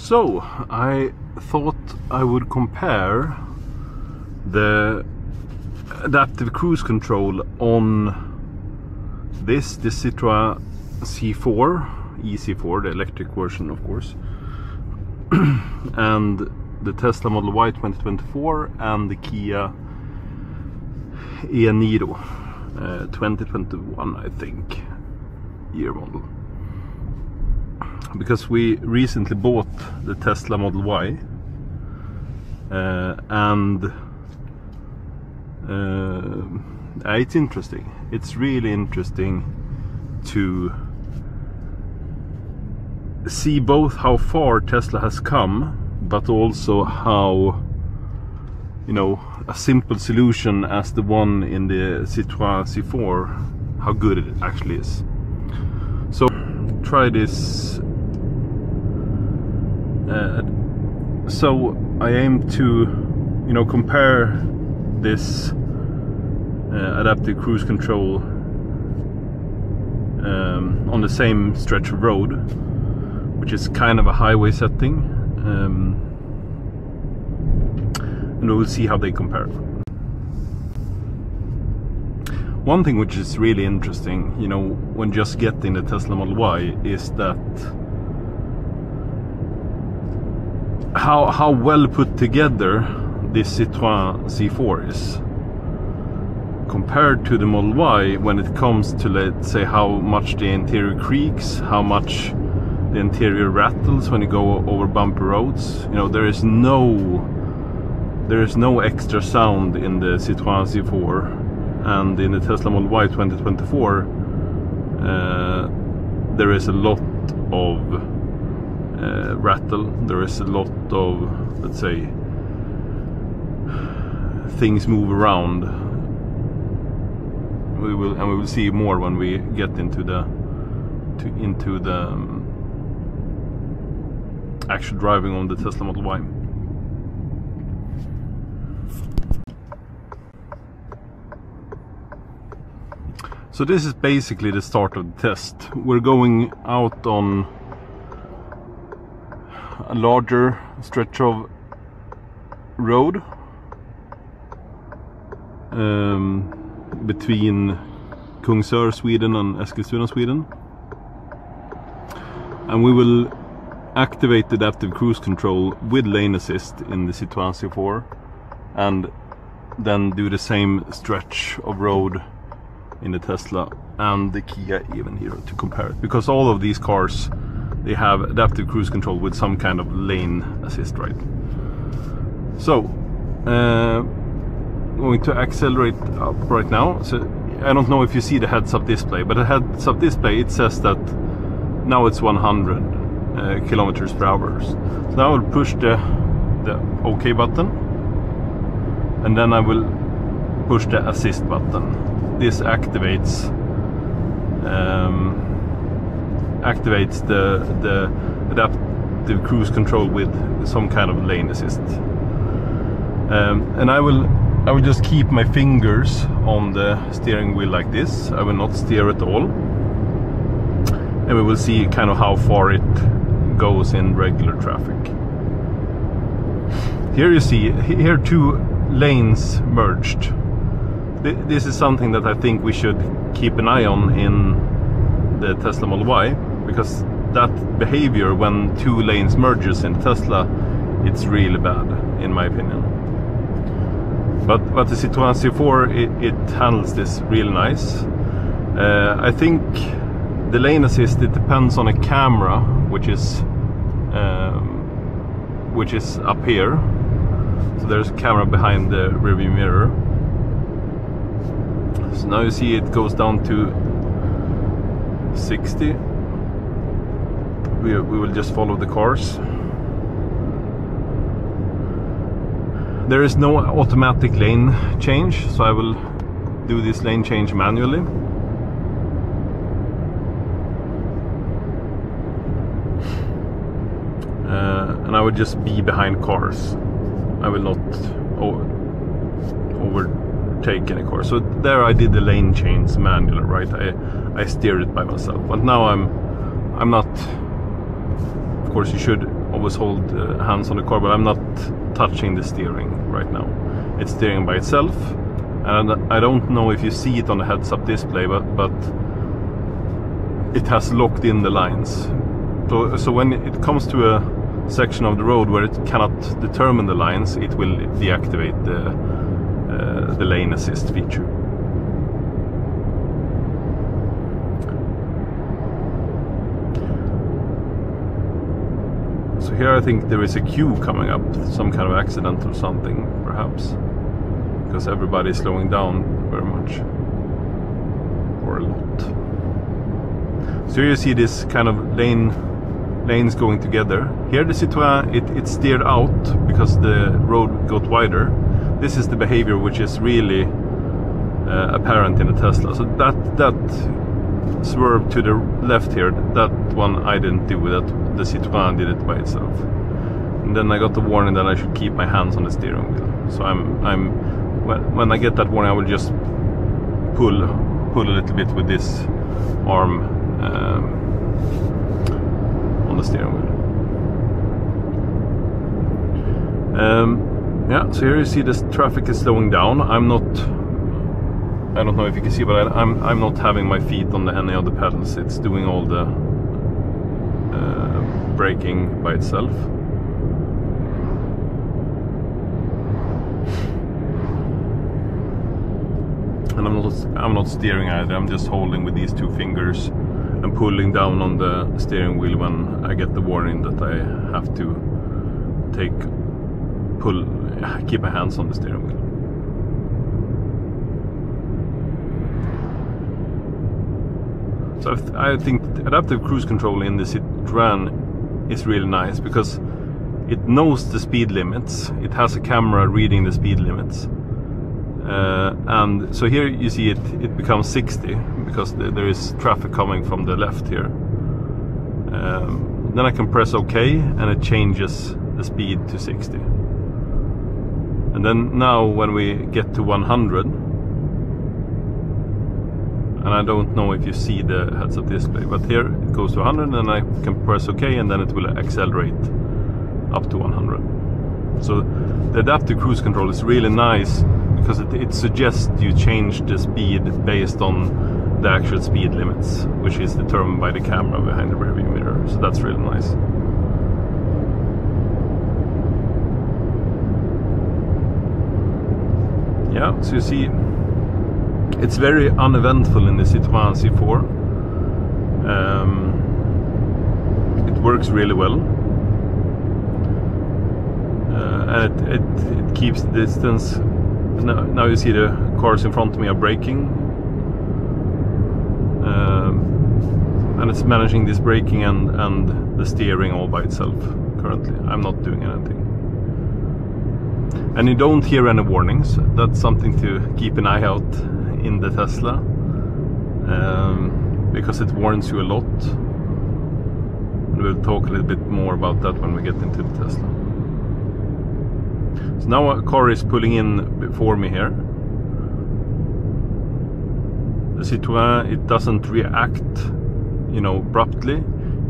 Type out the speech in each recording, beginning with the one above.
So I thought I would compare the adaptive cruise control on the Citroen C4, eC4, the electric version of course, and the Tesla Model Y 2024 and the Kia E-niro 2021, I think, year model. Because we recently bought the Tesla Model Y and it's interesting. It's really interesting to see both how far Tesla has come, but also how, you know, a simple solution as the one in the Citroen C4, how good it actually is. So try this. So I aim to, you know, compare this adaptive cruise control on the same stretch of road, which is kind of a highway setting, and we'll see how they compare. One thing which is really interesting, you know, when just getting the Tesla Model Y, is that how well put together this Citroen C4 is compared to the Model Y when it comes to, let's say, how much the interior creaks, how much the interior rattles when you go over bumpy roads. You know, there is no extra sound in the Citroen C4, and in the Tesla Model Y 2024 there is a lot of rattle, there is a lot of, let's say, things move around. We will see more when we get into the actual driving on the Tesla Model Y. So this is basically the start of the test. We're going out on a larger stretch of road between Kungsör, Sweden and Eskilstuna, Sweden, and we will activate the adaptive cruise control with lane assist in the Citroen C4 and then do the same stretch of road in the Tesla and the Kia E-niro to compare it, because all of these cars, they have adaptive cruise control with some kind of lane assist, right? So going to accelerate up right now. So I don't know if you see the heads-up display, but the heads-up display, it says that now it's 100 kilometers per hour. So now I will push the OK button, and then I will push the assist button. This activates the adaptive cruise control with some kind of lane assist. And I will just keep my fingers on the steering wheel like this. I will not steer at all, and we will see kind of how far it goes in regular traffic. Here you see, here two lanes merged. This is something that I think we should keep an eye on in the Tesla Model Y, because that behavior when two lanes merges in Tesla, it's really bad in my opinion. But the Citroen C4, it handles this really nice. I think the lane assist, it depends on a camera which is up here. So there's a camera behind the rearview mirror. So now you see it goes down to 60. We will just follow the cars. There is no automatic lane change, so I will do this lane change manually. And I would just be behind cars. I will not overtake any car. So there I did the lane change manually, right? I steered it by myself. But now I'm not. Of course, you should always hold hands on the car, but I'm not touching the steering right now. It's steering by itself, and I don't know if you see it on the heads-up display, but it has locked in the lines. So when it comes to a section of the road where it cannot determine the lines, it will deactivate the lane assist feature. So here I think there is a queue coming up, some kind of accident or something, perhaps, because everybody is slowing down very much, or a lot. So here you see this kind of lanes going together. Here the Citroen, it steered out because the road got wider. This is the behavior which is really apparent in the Tesla. So that swerve to the left here, that one I didn't do, that the Citroen did it by itself. And then I got the warning that I should keep my hands on the steering wheel. So when I get that warning, I will just pull a little bit with this arm on the steering wheel. Yeah, so here you see this traffic is slowing down. I don't know if you can see, but I'm not having my feet on any of the pedals. It's doing all the braking by itself. And I'm not steering either. I'm just holding with these two fingers and pulling down on the steering wheel when I get the warning that I have to keep my hands on the steering wheel. So I think adaptive cruise control in the Citroen is really nice because it knows the speed limits. It has a camera reading the speed limits. And so here you see it becomes 60 because there is traffic coming from the left here. Then I can press OK and it changes the speed to 60. And then now when we get to 100, and I don't know if you see the heads-up display, but here it goes to 100 and I can press OK and then it will accelerate up to 100. So the adaptive cruise control is really nice because it suggests you change the speed based on the actual speed limits, which is determined by the camera behind the rearview mirror. So that's really nice. Yeah, so you see it's very uneventful in the Citroen C4. It works really well. And it keeps the distance. Now you see the cars in front of me are braking. And it's managing this braking and the steering all by itself currently. I'm not doing anything. And you don't hear any warnings. That's something to keep an eye out in the Tesla, because it warns you a lot. And we'll talk a little bit more about that when we get into the Tesla. So now a car is pulling in before me here. The Citroen, it doesn't react, abruptly.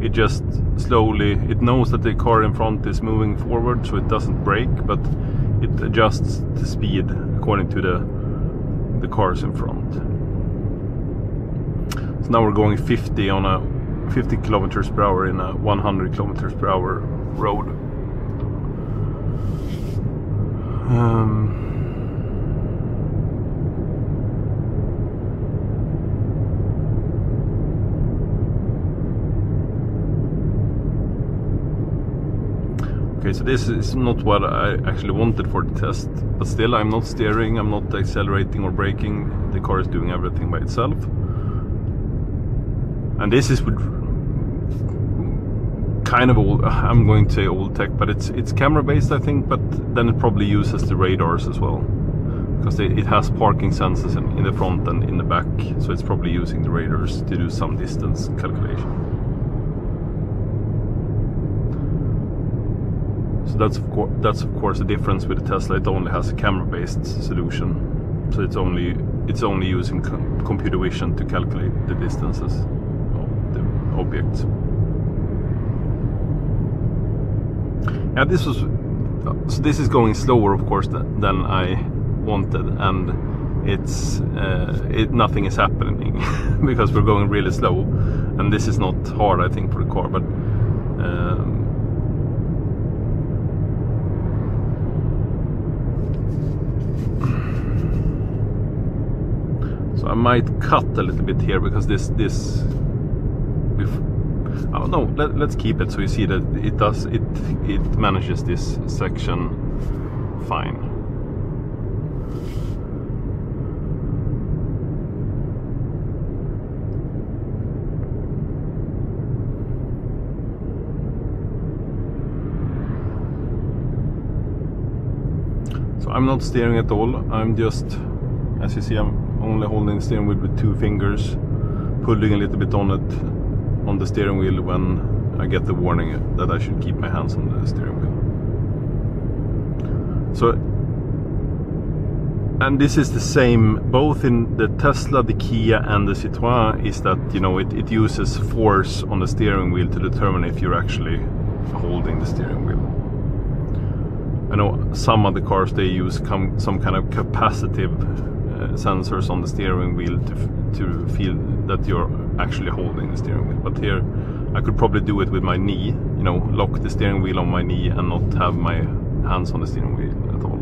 It just slowly, it knows that the car in front is moving forward, so it doesn't brake, but it adjusts the speed according to the cars in front. So now we're going 50 on a 50 kilometers per hour in a 100 kilometers per hour road. Okay, so this is not what I actually wanted for the test, but still I'm not steering, I'm not accelerating or braking, the car is doing everything by itself. And this is with kind of old, I'm going to say old tech, but it's camera based I think, but then it probably uses the radars as well. Because it has parking sensors in the front and in the back, so it's probably using the radars to do some distance calculation. So that's of course the difference with the Tesla. It only has a camera-based solution, so it's only using computer vision to calculate the distances of the objects. Yeah, this was, so this is going slower, of course, than I wanted, and it's nothing is happening because we're going really slow, and this is not hard, I think, for the car, but so I might cut a little bit here because this oh no, let's keep it so you see that it manages this section fine. So I'm not steering at all, I'm just, as you see, I'm only holding the steering wheel with 2 fingers, pulling a little bit on it, on the steering wheel when I get the warning that I should keep my hands on the steering wheel. So, and this is the same both in the Tesla, the Kia and the Citroen, is that, you know, it uses force on the steering wheel to determine if you're actually holding the steering wheel. I know some of the cars, they use some kind of capacitive sensors on the steering wheel to feel that you're actually holding the steering wheel. But here I could probably do it with my knee, you know, lock the steering wheel on my knee and not have my hands on the steering wheel at all.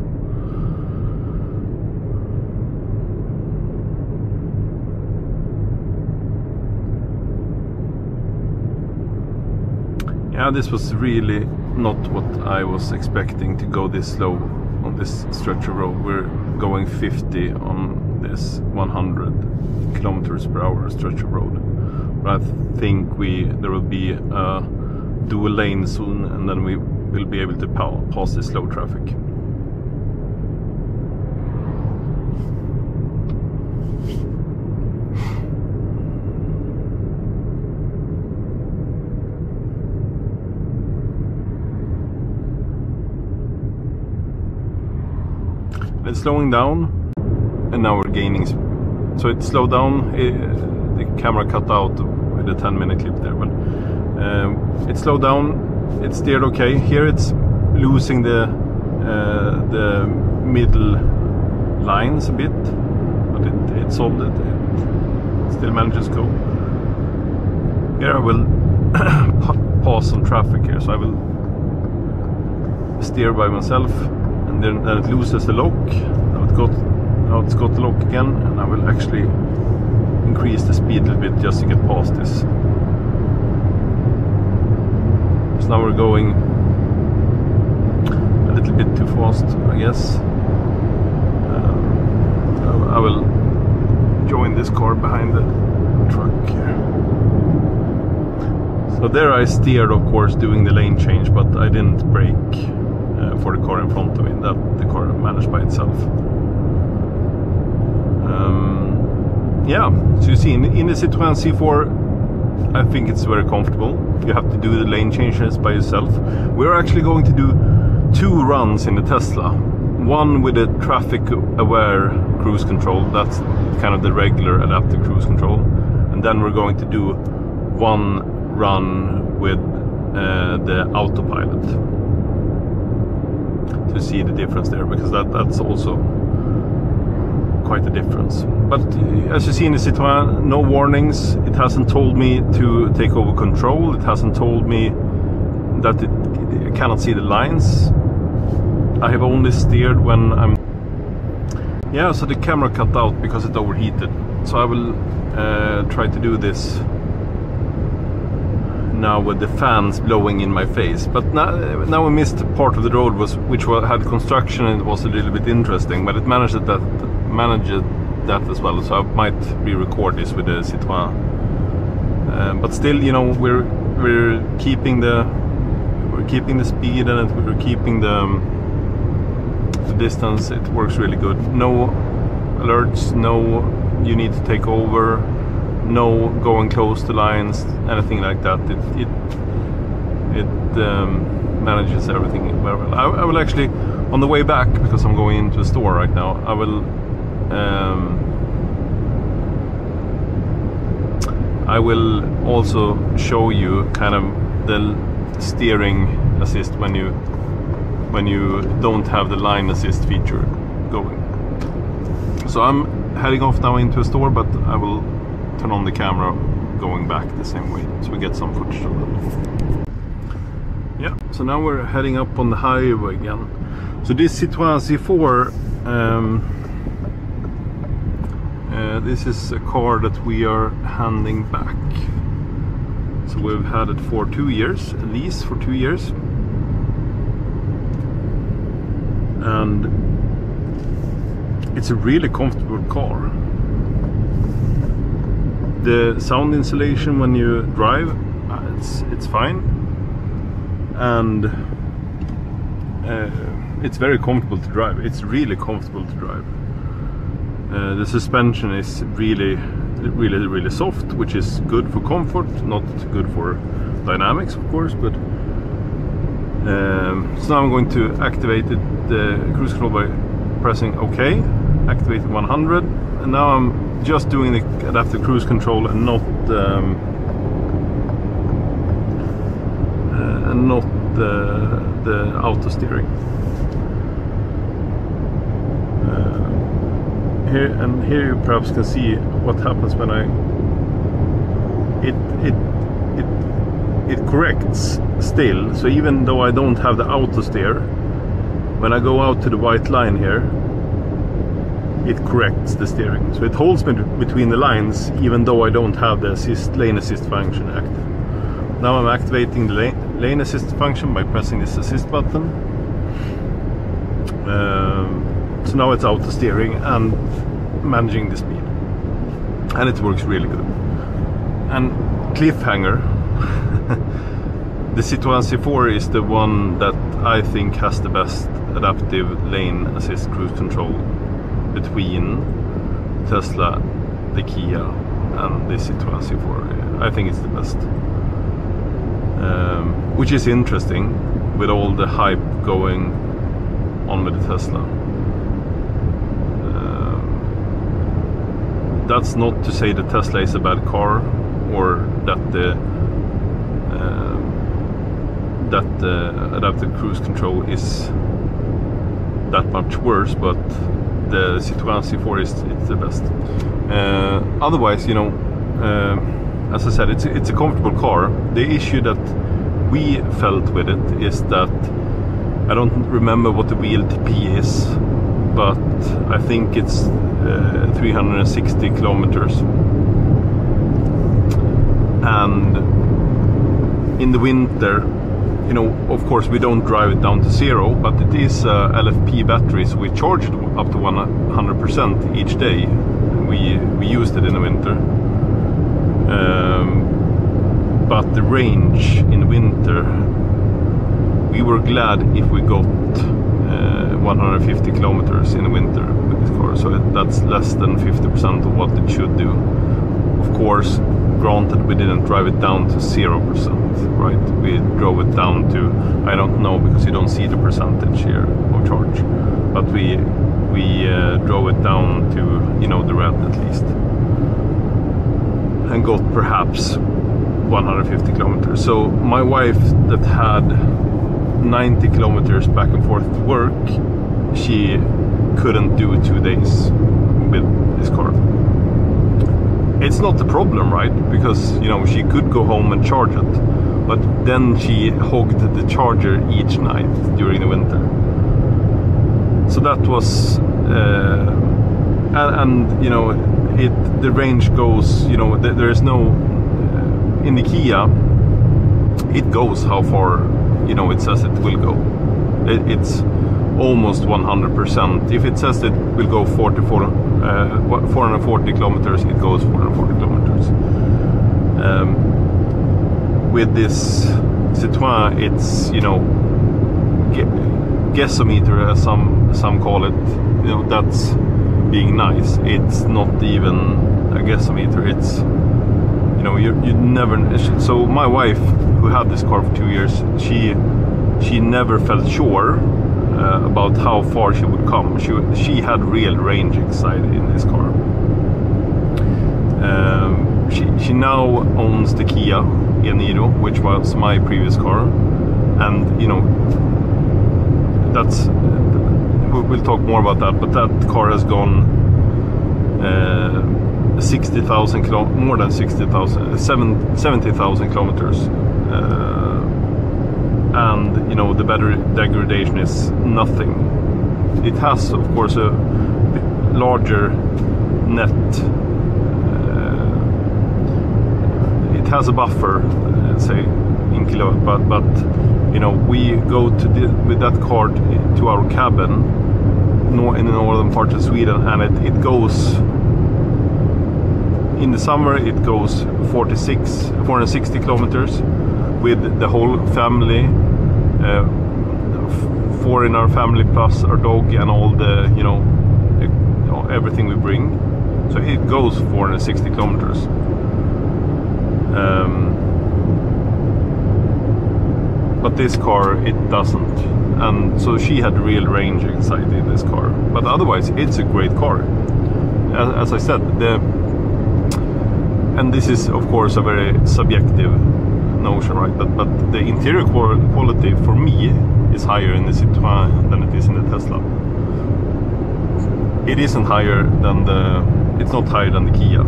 Yeah, this was really not what I was expecting, to go this slow on this stretch of road. We're going 50 on this 100 kilometers per hour stretch of road. But I think there will be a dual lane soon, and then we will be able to pass this slow traffic. It's slowing down, and now we're gaining. So it slowed down. The camera cut out with a 10-minute clip there, but it slowed down. It steered okay. Here it's losing the middle lines a bit, but it solved it. It still manages to go. Here I will pass some traffic here, so I will steer by myself. And then it loses the lock. Now it's got the lock again, and I will actually increase the speed a little bit just to get past this. So now we're going a little bit too fast, I guess. I will join this car behind the truck here. So there I steered, of course, doing the lane change, but I didn't brake for the car in front of me. That the car managed by itself. Yeah, so you see, in the Citroen C4, I think it's very comfortable. You have to do the lane changes by yourself. We're actually going to do 2 runs in the Tesla. One with the traffic aware cruise control, that's kind of the regular adaptive cruise control. And then we're going to do 1 run with the autopilot, to see the difference there, because that's also quite a difference. But as you see in the Citroen, no warnings. It hasn't told me to take over control. It hasn't told me that it cannot see the lines. I have only steered when I'm... Yeah, so the camera cut out because it overheated. So I will try to do this now with the fans blowing in my face. But now we missed part of the road which had construction, and it was a little bit interesting, but it managed that as well. So I might re-record this with the Citroen. But still, you know, we're keeping the speed, and we're keeping the distance. It works really good. No alerts, no you need to take over, no going close to lines, anything like that. It manages everything very well. I will actually, on the way back, because I'm going into the store right now, I will also show you kind of the steering assist when you when you don't have the line assist feature going. So I'm heading off now into a store, but I will turn on the camera going back the same way so we get some footage of that. Yeah, so now we're heading up on the highway again. So this Citroen C4, this is a car that we are handing back. So we've had it for 2 years, at least for 2 years. And it's a really comfortable car. The sound insulation when you drive, it's fine. And it's very comfortable to drive. It's really comfortable to drive. The suspension is really soft, which is good for comfort, not good for dynamics, of course. But so now I'm going to activate the cruise control by pressing OK, activate 100, and now I'm just doing the adaptive cruise control and not the auto steering. Here you perhaps can see what happens when it corrects still. So even though I don't have the auto steer, when I go out to the white line here, it corrects the steering. So it holds me between the lines even though I don't have the lane assist function active. Now I'm activating the lane assist function by pressing this assist button. So now it's auto steering and managing the speed, and it works really good. And cliffhanger, the Citroen C4 is the one that I think has the best adaptive lane assist cruise control between Tesla, the Kia and the Citroen C4. I think it's the best, which is interesting with all the hype going on with the Tesla. That's not to say that Tesla is a bad car, or that the adaptive cruise control is that much worse, but the Citroen C4 is the best. Otherwise, you know, as I said, it's a comfortable car. The issue that we felt with it is that I don't remember what the WLTP is, but I think it's 360 kilometers. And in the winter, you know, of course we don't drive it down to 0, but it is LFP battery, so we charge it up to 100% each day. We used it in the winter. But the range in winter, we were glad if we got 150 kilometers in the winter with this car, so that's less than 50% of what it should do. Of course, granted, we didn't drive it down to 0%, right? We drove it down to, I don't know, because you don't see the percentage here of charge, but we drove it down to, you know, the red at least, and got perhaps 150 kilometers. So my wife that had 90 kilometers back and forth to work, she couldn't do 2 days with this car. It's not the problem, right? Because, you know, she could go home and charge it, but then she hogged the charger each night during the winter. So that was and you know, the range goes, you know, there is no in the Kia, it goes how far, you know, it says it will go. It's almost 100%. If it says it will go 440 kilometers, it goes 440 kilometers. With this Citroen, it's, you know, guessometer, as some call it. You know, that's being nice. It's not even a guessometer. It's, you know, you never. So my wife, who had this car for 2 years, she never felt sure about how far she would come. She had real range anxiety in this car. She now owns the Kia E-niro, which was my previous car, and you know, that's we'll talk more about that. But that car has gone 60,000 more than 60,000, 70,000 kilometers, and you know, the battery degradation is nothing. It has, of course, a larger net. It has a buffer, say in kilowatt, but you know, we go to with that car to our cabin in the northern part of Sweden, and it goes. In the summer it goes 460 kilometers with the whole family, 4 in our family plus our dog and all the, you know, everything we bring. So it goes 460 kilometers. But this car, it doesn't. And so she had real range anxiety in this car. But otherwise, it's a great car. As I said, and this is of course a very subjective notion, right? But the interior quality for me is higher in the Citroen than it is in the Tesla. It isn't higher than it's not higher than the Kia.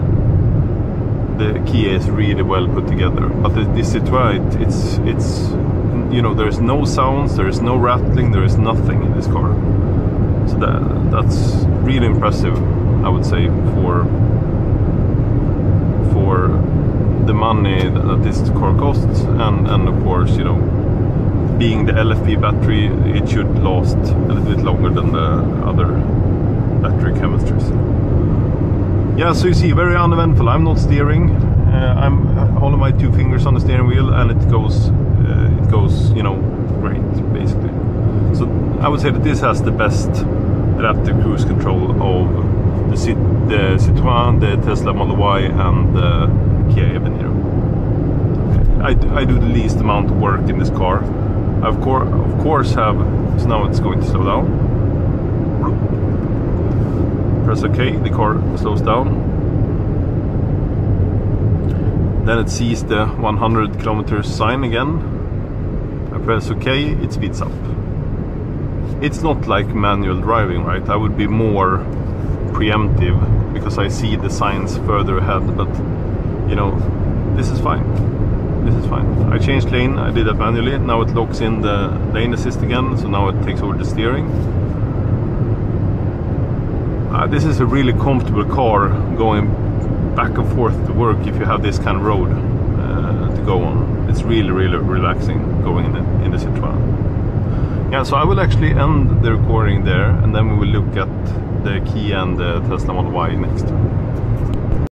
The Kia is really well put together, but the Citroen, it's you know, there's no sounds, there is no rattling, there is nothing in this car. So that's really impressive, I would say, for the money that this car costs, and of course, you know, being the LFP battery, it should last a little bit longer than the other battery chemistries. Yeah, so you see, very uneventful. I'm not steering. I'm holding my 2 fingers on the steering wheel, and it goes, you know, great, basically. So I would say that this has the best adaptive cruise control of the Citroen, the Tesla Model Y, and the Kia E-niro. I do the least amount of work in this car. I of course have. So now it's going to slow down. Press OK, the car slows down. Then it sees the 100 kilometers sign again. I press OK, it speeds up. It's not like manual driving, right? I would be more preemptive because I see the signs further ahead, but you know, this is fine. This is fine. I changed lane, I did that manually. Now it locks in the lane assist again, so now it takes over the steering. This is a really comfortable car going back and forth to work if you have this kind of road to go on. It's really, really relaxing going in the Citroen. Yeah, so I will actually end the recording there, and then we will look at the Kia and the Tesla Model Y next.